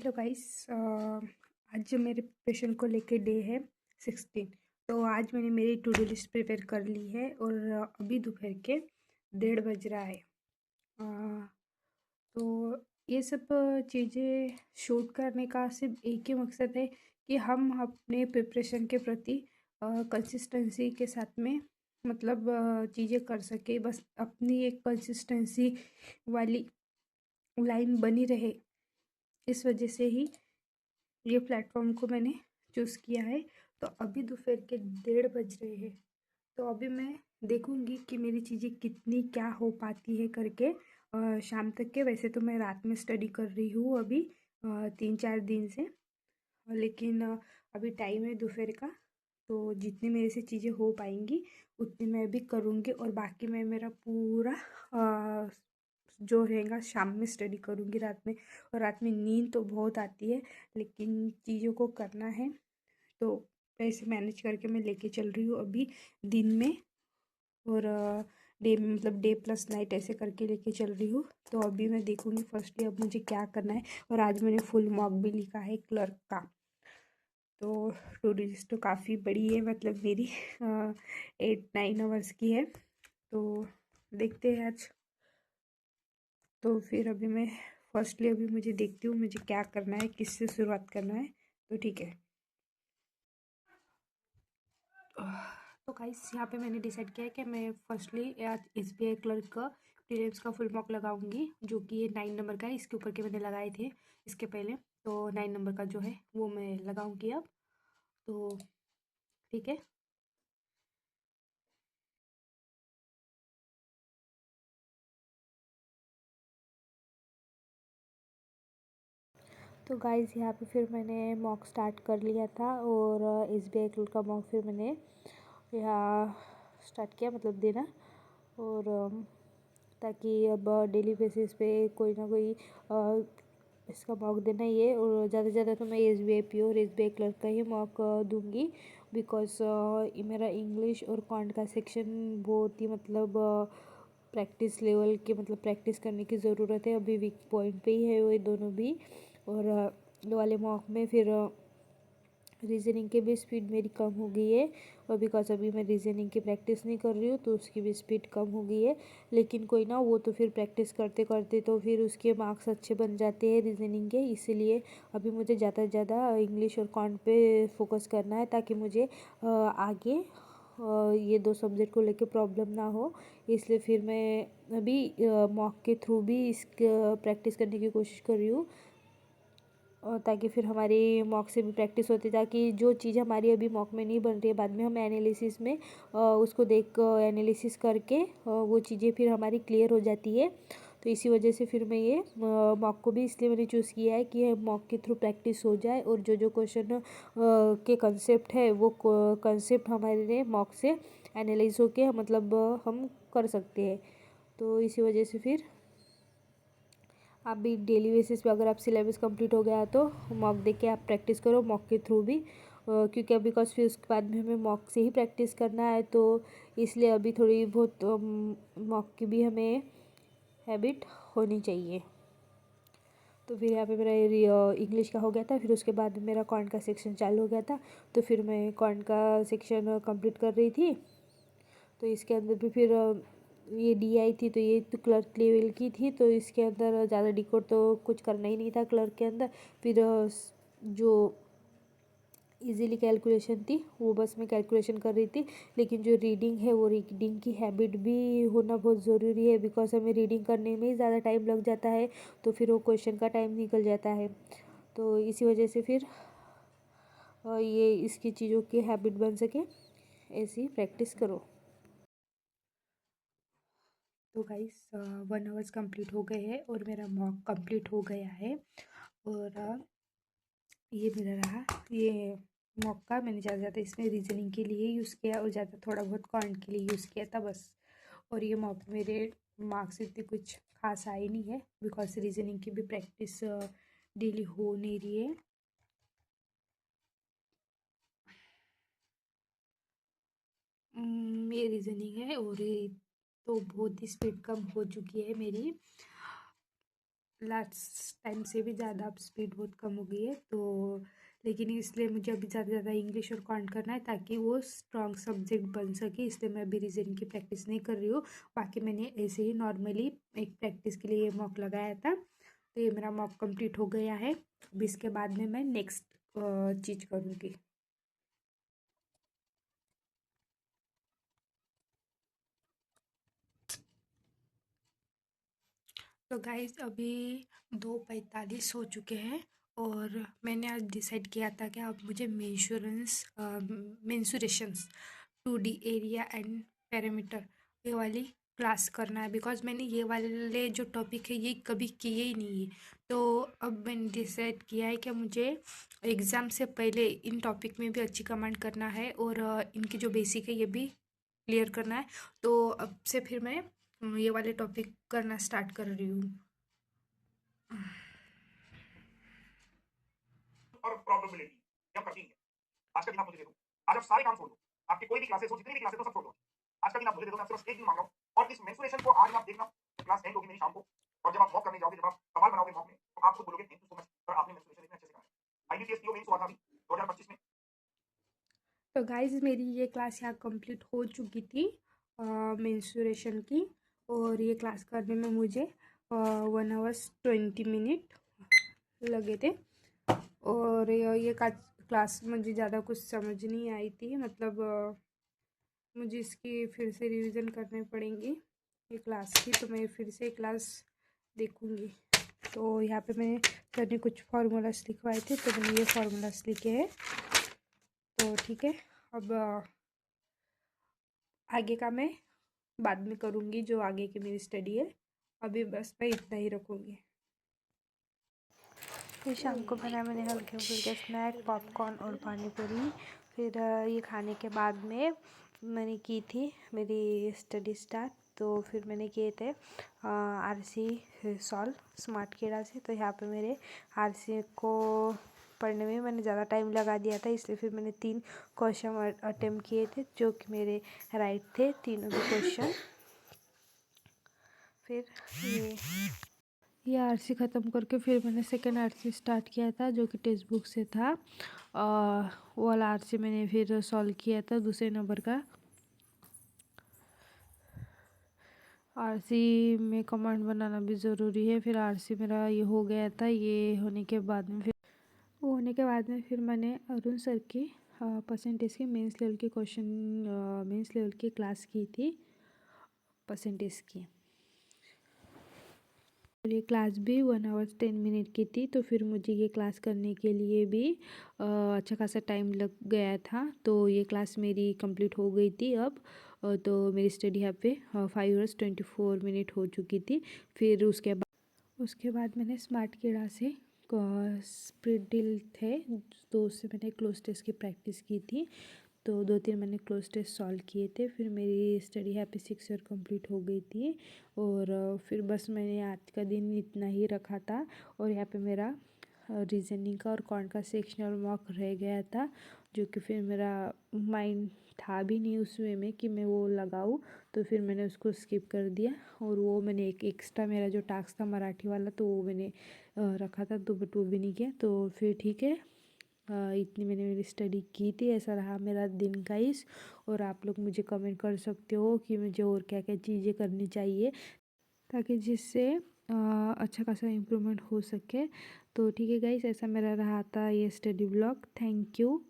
Hello guys. आज जो मेरे प्रिपरेशन को लेके डे है 16। तो आज मैंने मेरी टू डू लिस्ट प्रिपेयर कर ली है और अभी दोपहर के 1:30 बज रहा है। तो ये सब चीज़ें शूट करने का सिर्फ एक ही मकसद है कि हम अपने प्रिपरेशन के प्रति कंसिस्टेंसी के साथ में मतलब चीज़ें कर सके। बस अपनी एक कंसिस्टेंसी वाली लाइन बनी रहे, इस वजह से ही ये प्लेटफॉर्म को मैंने चूज़ किया है। तो अभी दोपहर के 1:30 बज रहे हैं। तो अभी मैं देखूँगी कि मेरी चीज़ें कितनी क्या हो पाती है करके शाम तक के। वैसे तो मैं रात में स्टडी कर रही हूँ अभी 3-4 दिन से, लेकिन अभी टाइम है दोपहर का। तो जितनी मेरे से चीज़ें हो पाएंगी उतनी मैं भी करूँगी और बाकी मैं मेरा पूरा जो रहेगा शाम में स्टडी करूँगी रात में। और रात में नींद तो बहुत आती है, लेकिन चीज़ों को करना है तो ऐसे मैनेज करके मैं लेके चल रही हूँ अभी दिन में। और डे मतलब डे प्लस नाइट ऐसे करके लेके चल रही हूँ। तो अभी मैं देखूँगी फर्स्टली अब मुझे क्या करना है। और आज मैंने फुल मॉक भी लिखा है क्लर्क का। तो टू डू लिस्ट तो काफ़ी बड़ी है, मतलब मेरी 8-9 आवर्स की है। तो देखते हैं आज। तो फिर अभी मैं फर्स्टली अभी मुझे देखती हूँ मुझे क्या करना है, किससे शुरुआत करना है। तो ठीक है। तो गाइस यहाँ पे मैंने डिसाइड किया है कि मैं फर्स्टली आज SBI क्लर्क का प्रीलिम्स का फुल मॉक लगाऊंगी, जो कि ये 9 नंबर का है। इसके ऊपर के मैंने लगाए थे इसके पहले, तो 9 नंबर का जो है वो मैं लगाऊंगी अब। तो ठीक है। तो गाइस यहाँ पे फिर मैंने मॉक स्टार्ट कर लिया था और SBI क्लर्क का मॉक फिर मैंने यहाँ स्टार्ट किया, मतलब देना। और ताकि अब डेली बेसिस पे कोई ना कोई इसका मॉक देना ही है। और ज़्यादा से ज़्यादा तो मैं SBI पी और SBI क्लर्क का ही मॉक दूंगी, बिकॉज मेरा इंग्लिश और क्वांट का सेक्शन बहुत ही मतलब प्रैक्टिस लेवल के, मतलब प्रैक्टिस करने की ज़रूरत है। अभी वीक पॉइंट पे ही है वो दोनों भी। और ये वाले मॉक में फिर रीजनिंग की भी स्पीड मेरी कम हो गई है, और बिकॉज अभी मैं रीजनिंग की प्रैक्टिस नहीं कर रही हूँ तो उसकी भी स्पीड कम हो गई है। लेकिन कोई ना, वो तो फिर प्रैक्टिस करते करते तो फिर उसके मार्क्स अच्छे बन जाते हैं रीजनिंग के। इसीलिए अभी मुझे ज़्यादा से ज़्यादा इंग्लिश और कॉन्ट पे फोकस करना है, ताकि मुझे आगे ये दो सब्जेक्ट को लेके प्रॉब्लम ना हो। इसलिए फिर मैं अभी मॉक के थ्रू भी इस प्रैक्टिस करने की कोशिश कर रही हूँ, और ताकि फिर हमारी मॉक से भी प्रैक्टिस होती, ताकि जो चीज़ हमारी अभी मॉक में नहीं बन रही है बाद में हम एनालिसिस में उसको देख एनालिसिस करके वो चीज़ें फिर हमारी क्लियर हो जाती है। तो इसी वजह से फिर मैं ये मॉक को भी इसलिए मैंने चूज़ किया है कि मॉक के थ्रू प्रैक्टिस हो जाए, और जो जो क्वेश्चन के कंसेप्ट है वो कंसेप्ट हमारे मॉक से एनालाइज होके मतलब हम कर सकते हैं। तो इसी वजह से फिर आप भी डेली बेसिस पे, अगर आप सिलेबस कंप्लीट हो गया तो मॉक देख के आप प्रैक्टिस करो मॉक के थ्रू भी, क्योंकि अभी बिकॉज फिर उसके बाद में हमें मॉक से ही प्रैक्टिस करना है। तो इसलिए अभी थोड़ी बहुत मॉक की भी हमें हैबिट होनी चाहिए। तो फिर यहाँ पे मेरा इंग्लिश का हो गया था, फिर उसके बाद मेरा कॉन्ट का सेक्शन चालू हो गया था। तो फिर मैं कॉन्ट का सेक्शन कंप्लीट कर रही थी। तो इसके अंदर भी फिर ये डी आई थी, तो ये तो क्लर्क लेवल की थी, तो इसके अंदर ज़्यादा डिकोड तो कुछ करना ही नहीं था क्लर्क के अंदर। फिर जो इजीली कैलकुलेशन थी वो बस मैं कैलकुलेशन कर रही थी। लेकिन जो रीडिंग है वो रीडिंग की हैबिट भी होना बहुत ज़रूरी है, बिकॉज हमें रीडिंग करने में ही ज़्यादा टाइम लग जाता है, तो फिर वो क्वेश्चन का टाइम निकल जाता है। तो इसी वजह से फिर ये इसकी चीज़ों की हैबिट बन सके, ऐसी प्रैक्टिस करो। तो गाइस 1 आवर्स कंप्लीट हो गए हैं और मेरा मॉक कंप्लीट हो गया है। और ये मेरा रहा ये मॉक का। मैंने ज़्यादा ज़्यादा इसमें रीजनिंग के लिए यूज़ किया और ज़्यादा थोड़ा बहुत क्वांट के लिए यूज़ किया था बस। और ये मॉक मेरे मार्क्स इतने कुछ खास आए नहीं है, बिकॉज रीजनिंग की भी प्रैक्टिस डेली हो नहीं रही है। ये रीजनिंग है और ये तो बहुत ही स्पीड कम हो चुकी है मेरी। लास्ट टाइम से भी ज़्यादा अब स्पीड बहुत कम हो गई है, तो लेकिन इसलिए मुझे अभी ज़्यादा ज़्यादा इंग्लिश और काउंट करना है ताकि वो स्ट्रॉन्ग सब्जेक्ट बन सके, इसलिए मैं अभी रीजनिंग की प्रैक्टिस नहीं कर रही हूँ। बाकी मैंने ऐसे ही नॉर्मली एक प्रैक्टिस के लिए मॉक लगाया था, तो ये मेरा मॉक कंप्लीट हो गया है। अभी इसके बाद में मैं नेक्स्ट चीज़ करूँगी। तो गाइज अभी 2:45 हो चुके हैं और मैंने आज डिसाइड किया था कि अब मुझे मेंसुरेशंस 2D एरिया एंड पैरामीटर ये वाली क्लास करना है, बिकॉज मैंने ये वाले जो टॉपिक है ये कभी किए ही नहीं है। तो अब मैंने डिसाइड किया है कि मुझे एग्ज़ाम से पहले इन टॉपिक में भी अच्छी कमांड करना है और इनकी जो बेसिक है ये भी क्लियर करना है। तो अब से फिर मैं ये वाले टॉपिक करना स्टार्ट कर रही हूँ। और प्रोबेबिलिटी जब करती है। आज का दिन आप मुझे दे दो, आज आप सारे काम छोड़ दो, आपकी कोई भी क्लासेस हो, जितनी भी क्लासेस हो सब छोड़ दो। आज का दिन आप मुझे दे दो, मैं आपसे बस एक दिन मांग रहा हूँ और इस मेंसुरेशन को आज आप देखना, क्लास एंड होगी मेरी शाम को और जब आप मॉक करने जाओगे, जब आप सवाल बनाओगे मॉक में, तो आप खुद बोलोगे thank you so much sir, आपने मेंसुरेशन इतने अच्छे से कराया। आईबीपीएस पीओ मेंस हुआ था अभी 2025 में। तो गाइज मेरी ये क्लास यहाँ कंप्लीट हो चुकी थी मेंसुरेशन की, और ये क्लास करने में मुझे 1 hours 20 minute लगे थे। और ये क्लास मुझे ज़्यादा कुछ समझ नहीं आई थी, मतलब मुझे इसकी फिर से रिवीजन करने पड़ेंगी ये क्लास की, तो मैं फिर से क्लास देखूँगी। तो यहाँ पे मैंने सर ने कुछ फार्मूलास लिखवाए थे, तो मैंने ये फार्मूलास लिखे हैं। तो ठीक है, अब आगे का मैं बाद में करूँगी, जो आगे की मेरी स्टडी है। अभी बस मैं इतना ही रखूँगी। फिर शाम को बनाया मैंने हल्के फुल्के स्नैक, पॉपकॉर्न और पानी पूरी। फिर ये खाने के बाद में मैंने की थी मेरी स्टडी स्टार्ट। तो फिर मैंने किए थे आरसी सॉल्व स्मार्ट कीड़ा से। तो यहाँ पे मेरे आरसी को पढ़ने में मैंने ज़्यादा टाइम लगा दिया था, इसलिए फिर मैंने 3 क्वेश्चन अटेम्प्ट किए थे जो कि मेरे राइट थे तीनों भी क्वेश्चन। फिर ये आरसी ख़त्म करके फिर मैंने सेकेंड आरसी स्टार्ट किया था, जो कि टेक्स्ट बुक से था। वो वाला आरसी मैंने फिर सॉल्व किया था दूसरे नंबर का। आरसी में कमांड बनाना भी ज़रूरी है। फिर आरसी मेरा ये हो गया था। ये होने के बाद में फिर मैंने अरुण सर की परसेंटेज की मेंस लेवल के क्वेश्चन मेंस लेवल की क्लास की थी परसेंटेज की। ये क्लास भी 1 hours 10 minute की थी। तो फिर मुझे ये क्लास करने के लिए भी अच्छा खासा टाइम लग गया था। तो ये क्लास मेरी कंप्लीट हो गई थी अब। तो मेरी स्टडी यहाँ पे 5 hours 24 minute हो चुकी थी। फिर उसके बाद मैंने स्मार्ट कीड़ा से स्प्लिट डील थे, तो उससे मैंने क्लोज टेस्ट की प्रैक्टिस की थी। तो 2-3 मैंने क्लोज टेस्ट सॉल्व किए थे। फिर मेरी स्टडी यहाँ पे 6 ईयर कंप्लीट हो गई थी। और फिर बस मैंने आज का दिन इतना ही रखा था। और यहाँ पे मेरा रीजनिंग का और कौन का सेक्शनल मॉक रह गया था, जो कि फिर मेरा माइंड था भी नहीं उस वे में कि मैं वो लगाऊँ, तो फिर मैंने उसको स्किप कर दिया। और वो मैंने एक एक्स्ट्रा मेरा जो टास्क था मराठी वाला, तो वो मैंने रखा था, तो बट वो भी नहीं किया। तो फिर ठीक है, इतनी मैंने मेरी स्टडी की थी। ऐसा रहा मेरा दिन का इस। और आप लोग मुझे कमेंट कर सकते हो कि मुझे और क्या क्या चीज़ें करनी चाहिए, ताकि जिससे अच्छा खासा इम्प्रूवमेंट हो सके। तो ठीक है गाइस, ऐसा मेरा रहा था ये स्टडी ब्लॉग। Thank you.